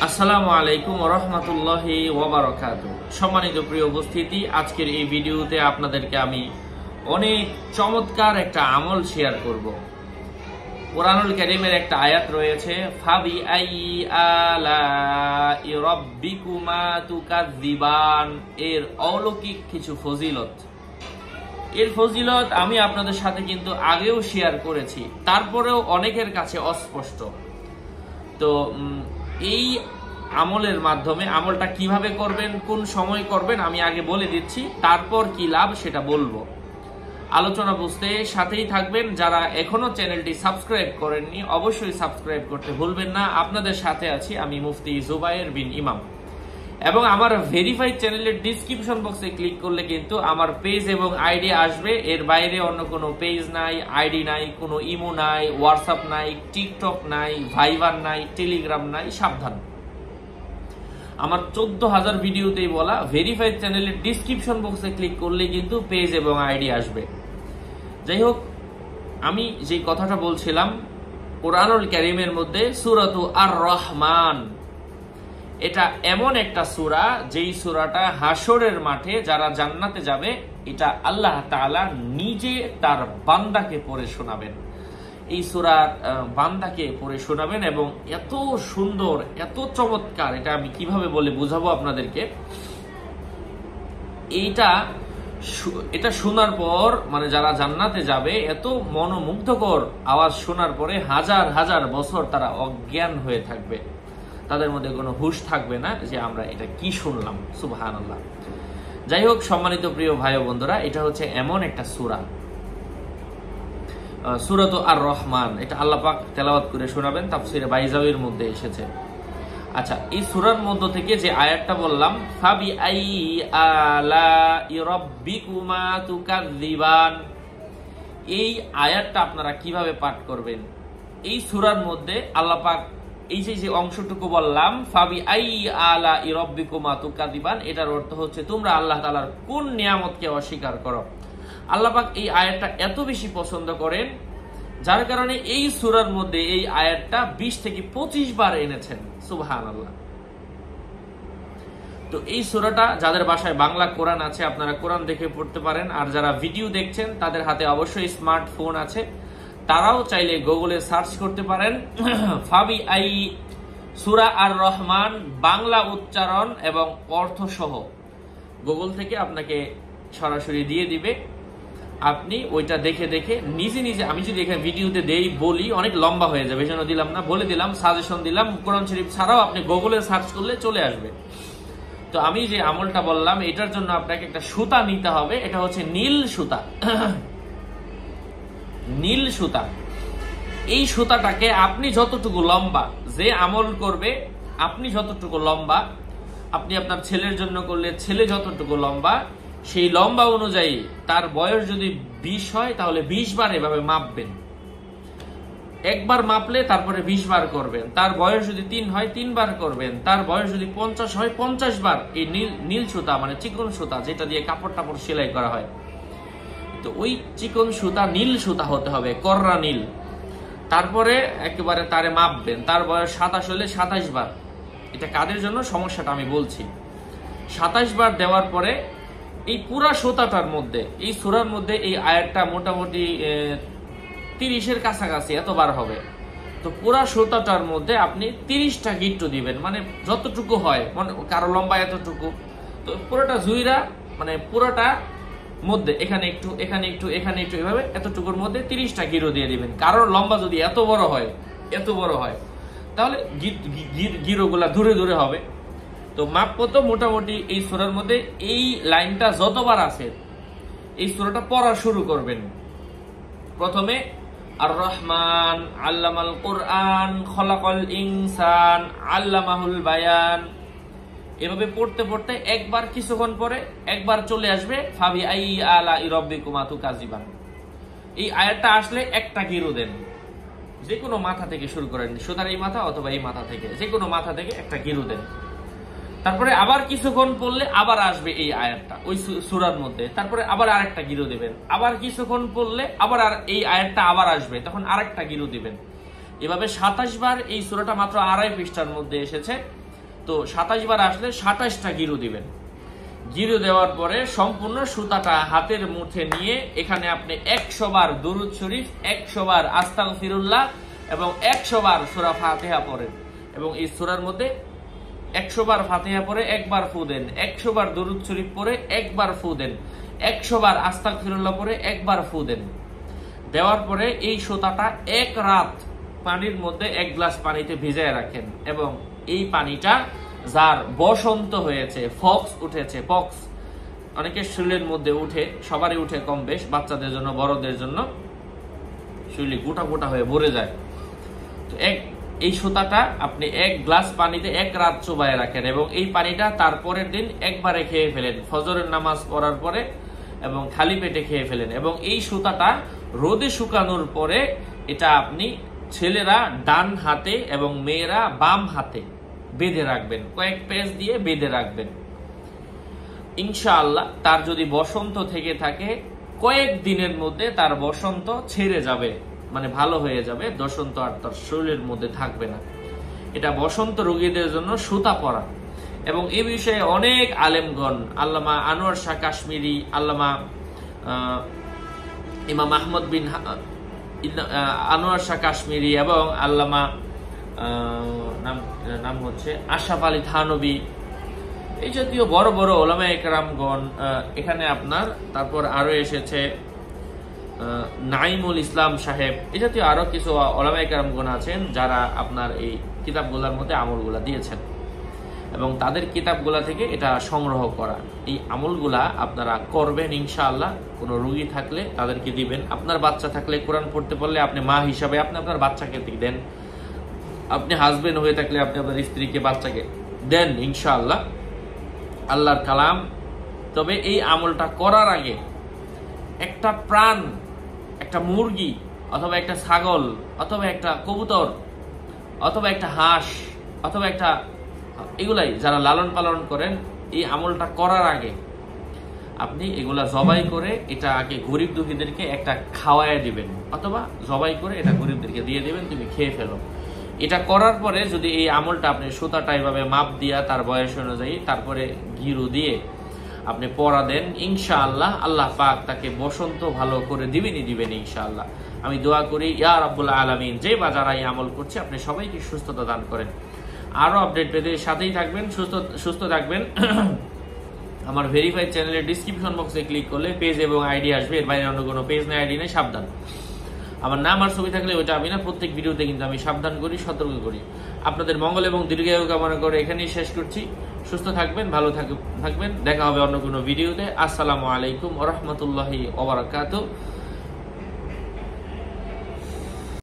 আসসালামু আলাইকুম ওয়া রাহমাতুল্লাহি ওয়া বারাকাতুহু। সম্মানিত প্রিয় উপস্থিতি, আজকের এই ভিডিওতে আপনাদেরকে আমি অনেক চমৎকার একটা আমল শেয়ার করব। কোরআনুল কারীমের একটা আয়াত রয়েছে, ফাবি আইয়ি আলাই রাব্বিকুমা তুকাযযিবান, এর অলৌকিক কিছু ফজিলত। এর ফজিলত আমি আপনাদের সাথে কিন্তু আগেও শেয়ার করেছি, তারপরেও অনেকের কাছে অস্পষ্ট। তো এই আমলের মাধ্যমে আমলটা কিভাবে করবেন, কোন সময় করবেন আমি আগে বলে দিচ্ছি, তারপর কি লাভ সেটা বলবো। আলোচনা বুঝতে সাথেই থাকবেন। যারা এখনো চ্যানেলটি সাবস্ক্রাইব করেননি অবশ্যই সাবস্ক্রাইব করতে ভুলবেন না। আপনাদের সাথে আছি আমি মুফতি জুবায়ের বিন ইমাম, এবং আমার ভেরিফাইড চ্যানেলের ডিসক্রিপশন বক্সে ক্লিক করলে কিন্তু আমার পেজ এবং আইডি আসবে। এর বাইরে অন্য কোনো পেজ নাই, আইডি নাই, কোনো ইমো নাই, হোয়াটসঅ্যাপ নাই, টিকটক নাই, ভাইবার নাই, টেলিগ্রাম নাই। সাবধান, আমার 14,000 ভিডিওতেই বলা ভেরিফাইড চ্যানেলের ডিসক্রিপশন বক্সে ক্লিক করলে কিন্তু পেজ এবং আইডি আসবে। যাই হোক, আমি যে কথাটা বলছিলাম, কোরআনুল কারীমের মধ্যে সূরাতু আর রহমান, এটা এমন একটা সূরা যেই সূরাটা হাসরের মাঠে যারা জান্নাতে যাবে, এটা আল্লাহ তাআলা নিজে তার বান্দাকে পড়ে শোনাবেন। এই সূরা বান্দাকে পড়ে শোনাবেন, এবং এত সুন্দর, এত চমৎকার, এটা আমি কিভাবে বলে বুঝাবো আপনাদেরকে। এটা শোনার পর, মানে যারা জান্নাতে যাবে, এত মনোমুগ্ধকর আওয়াজ শোনার পরে হাজার হাজার বছর তারা অজ্ঞান হয়ে থাকবে, তাদের মধ্যে কোনো হুঁশ থাকবে না যে আমরা এটা কি শুনলাম। সুবহানাল্লাহ। যাই হোক, সম্মানিত প্রিয় ভাই ও বন্ধুরা, এটা হচ্ছে এমন একটা সূরা, সূরাতু আর রহমান। এটা আল্লাহ পাক তেলাওয়াত করে শোনাবেন, তাফসীরে বাইজাউইর মধ্যে এসেছে। আচ্ছা, এই সূরার মধ্য থেকে যে আয়াতটা বললাম, ফাবি আইয়ি আলাই রাব্বিকুমা তুকাযযিবান, এই আয়াতটা আপনারা কিভাবে পাঠ করবেন। এই সূরার মধ্যে আল্লাহ পাক এই যে অংশটুকু বললাম, ফাবি আইয়ি আলাই রাব্বিকুমা তুকাযযিবান, এটার অর্থ হচ্ছে তোমরা আল্লাহ তাআলার কোন নিয়ামতকে অস্বীকার করো। আল্লাহ পাক এই আয়াতটা এত বেশি পছন্দ করেন, যার কারণে এই সূরার মধ্যে এই আয়াতটা 20 থেকে 25 বার এনেছেন। সুবহানাল্লাহ। তো এই সূরাটা, যাদের বাসায় বাংলা কোরআন আছে আপনারা কোরআন দেখে পড়তে পারেন, আর যারা ভিডিও দেখছেন তাদের হাতে অবশ্যই স্মার্টফোন আছে, তারাও চাইলে গুগলে সার্চ করতে পারেন ফাবি আই সূরা আর রহমান, বাংলা উচ্চারণ এবং অর্থ সহ গুগল থেকে আপনাকে সরাসরি দিয়ে দিবে। আপনি ওইটা দেখে দেখে নিজে নিজে, আমি যদি এখানে ভিডিওতে বলি অনেক লম্বা হয়ে যাবে, এই জন্য দিলাম না, বলে দিলাম, সাজেশন দিলাম। কোরআন শরীফ ছাড়াও আপনি গুগলে সার্চ করলে চলে আসবে। তো আমি যে আমলটা বললাম, এটার জন্য আপনাকে একটা সুতা নিতে হবে। এটা হচ্ছে নীল সুতা। নীল সুতা। এই সুতাটাকে আপনি যতটুকু লম্বা, যে আমল করবে আপনি যতটুকু লম্বা, আপনি আপনার ছেলের জন্য করলে ছেলে যতটুকু লম্বা, সেই লম্বা অনুযায়ী তার বয়স যদি 20 হয় তাহলে 20 বার এভাবে মাপবেন। একবার মাপলে তারপরে 20 বার করবেন। তার বয়স যদি 3 হয় 3 বার করবেন। তার বয়স যদি 50 হয় 50 বার। এই নীল সুতা, মানে চিকন সুতা, যেটা দিয়ে কাপড় টাপড় সেলাই করা হয়, তো ওই চিকন সুতা নীল সুতা হতে হবে, কররা নীল। তারপরে একেবারে তারে মাপবেন। তার বয়স 27 হলে 27 বার। এটা কাদের জন্য সমস্যাটা আমি বলছি। 27 বার দেওয়ার পরে এই পুরা সুতাটার মধ্যে, এই সূরার মধ্যে এই আয়াতটা মোটামুটি 30-এর কাছাকাছি এতবার হবে। তো পুরা সুতাটার মধ্যে আপনি 30টা গিট্টু দিবেন, মানে যতটুকু হয়, মানে কারো লম্বা এতটুকু, তো পুরোটা জুইরা, মানে পুরোটা মধ্যে এখানে একটু, এখানে একটু, এখানে একটু, এভাবে এতটুকুর মধ্যে 30টা গিরো দিয়ে দিবেন। কারোর লম্বা যদি এত বড় হয় তাহলে গিরোগুলা দূরে দূরে হবে। তো মাপ কত, মোটামুটি এই সূরার মধ্যে এই লাইনটা যতবার আছে, এই সূরাটা পড়া শুরু করবেন। প্রথমে আর রহমান আল্লামাল কোরআন খলাকাল ইনসান আল্লামাহুল বায়ান, এভাবে পড়তে পড়তে একবার, কিছুক্ষণ পরে একবার চলে আসবে ফাবি আইয়ি আলাই রাব্বিকুমা তুকাযযিবান। এই আয়াতটা আসলে একটা গিরো দেন, যে কোনো মাথা থেকে শুরু করেন, সুতার এই মাথা অথবা এই মাথা থেকে, যে কোনো মাথা থেকে একটা গিরো দেন। তারপরে আবার কিছুক্ষণ পড়লে আবার আসবে এই আয়াতটা ওই সূরার মধ্যে, তারপরে আবার আরেকটা গিরো দিবেন। আবার কিছুক্ষণ পড়লে আবার এই আয়াতটা আবার আসবে, তখন আরেকটা গিরো দিবেন। এভাবে 27 বার। এই সূরাটা মাত্র 2.5 পৃষ্ঠার মধ্যে এসেছে। তো 27 বার আসলে 27টা গিরু দিবেন। গিরু দেওয়ার পরে সম্পূর্ণ সুতাটা হাতের মুঠে নিয়ে এখানে আপনি 100 বার দুরূদ শরীফ, 100 বার আস্তাগফিরুল্লাহ এবং 100 বার সূরা ফাতিহা পড়েন। এবং এই সূরার মধ্যে 100 বার ফাতিহা পড়ে একবার ফু দেন, 100 বার দুরূদ শরীফ পড়ে একবার ফু দেন, 100 বার আস্তাগফিরুল্লাহ পড়ে একবার ফু দেন। দেওয়ার পরে এই সুতাটা 1 রাত পানির মধ্যে 1 গ্লাস পানিতে ভিজায় রাখেন। এবং এই পানিটা যার বসন্ত হয়েছে, ফক্স উঠেছে, পক্স অনেকের শরীরের মধ্যে উঠে, সবারই উঠে কম বেশ, বাচ্চাদের জন্য বড়দের জন্য শরীরে গোটা গোটা হয়ে ভরে যায়। তো এই সুতাটা আপনি 1 গ্লাস পানিতে 1 রাত চুবায় রাখেন এবং এই পানিটা তারপরের দিন একবারে খেয়ে ফেলেন ফজরের নামাজ পড়ার পরে এবং খালি পেটে খেয়ে ফেলেন। এবং এই সুতাটা রোদে শুকানোর পরে এটা আপনি ছেলেরা ডান হাতে এবং মেয়েরা বাম হাতে বেঁধে রাখবেন, কয়েক পেজ দিয়ে বেঁধে রাখবেন। ইনশাআল্লাহ তার যদি বসন্ত থেকে থাকে কয়েক দিনের মধ্যে তার বসন্ত ছেড়ে যাবে, মানে ভালো হয়ে যাবে, বসন্ত আর তার শরীরের মধ্যে থাকবে না। এটা বসন্ত রোগীদের জন্য সুতা পরা। এবং এই বিষয়ে অনেক আলেমগণ, আল্লামা আনোয়ার শাহ কাশ্মীরি, আল্লামা ইমাম আহমদ বিন আনোয়ার শাহ কাশ্মীরি এবং আল্লামা নাম হচ্ছে আশরাফ আলী থানবী, এই জাতীয় বড় বড় ওলামায়ে কেরামগণ এখানে আপনার, তারপর আরো এসেছে নাইমুল ইসলাম সাহেব, এই জাতীয় আরো কিছু ওলামায়ে কেরামগণ আছেন যারা আপনার এই কিতাবগুলোর মধ্যে আমলগুলা দিয়েছেন এবং তাদের কিতাবগুলা থেকে এটা সংগ্রহ করা। এই আমলগুলা আপনারা করবেন ইনশাআল্লাহ। কোনো রোগী থাকলে তাদেরকে দিবেন, আপনার বাচ্চা থাকলে কোরআন পড়তে পারলে আপনি মা হিসাবে আপনি আপনার বাচ্চাকে দেন, আপনি হাজবেন্ড হয়ে থাকলে আপনি আপনার স্ত্রীকে বাচ্চাকে দেন ইনশাআল্লাহ। আল্লাহর কালাম। তবে এই আমলটা করার আগে একটা প্রাণ, একটা মুরগি অথবা একটা ছাগল অথবা একটা কবুতর অথবা একটা হাঁস অথবা একটা, এগুলাই যারা লালন পালন করেন, এই আমলটা করার আগে আপনি এগুলা জবাই করে এটা আগে গরিব দুঃখীদেরকে একটা খাওয়ায় দিবেন অথবা জবাই করে এটা গরিবদেরকে দিয়ে দিবেন, তুমি খেয়ে ফেলো। এটা করার পরে যদি এই আমলটা আপনি সুতাটা এইভাবে মাপ দিয়া তার বয়স অনুযায়ী তারপরে গিরু দিয়ে আপনি পরা দেন, ইনশাআল্লাহ আল্লাহ পাক তাকে বসন্ত ভালো করে দিবেন ইনশাআল্লাহ। আমি দোয়া করি ইয়া রাব্বুল আলামিন যে বা যারা এই আমল করছে আপনি সবাইকে সুস্থতা দান করেন। আরো আপডেট পেতে সাথেই থাকবেন, সুস্থ থাকবেন। আমার ভেরিফাইড চ্যানেলের ডিসক্রিপশন বক্সে ক্লিক করলে পেজ এবং আইডি আসবে, এর বাইরে অন্য কোনো পেজ নেই, আইডি নেই, সাবধান। আমার নাম আর ছবি থাকলে ওইটা আমি না, প্রত্যেক ভিডিওতে কিন্তু আমি সাবধান করি, সতর্ক করি। আপনাদের মঙ্গল এবং দীর্ঘায়ু কামনা করে এখানেই শেষ করছি। সুস্থ থাকবেন, ভালো থাকবেন, দেখা হবে অন্য কোনো ভিডিওতে। আসসালামু আলাইকুম ওয়া রাহমাতুল্লাহি ওয়া বারাকাতুহু।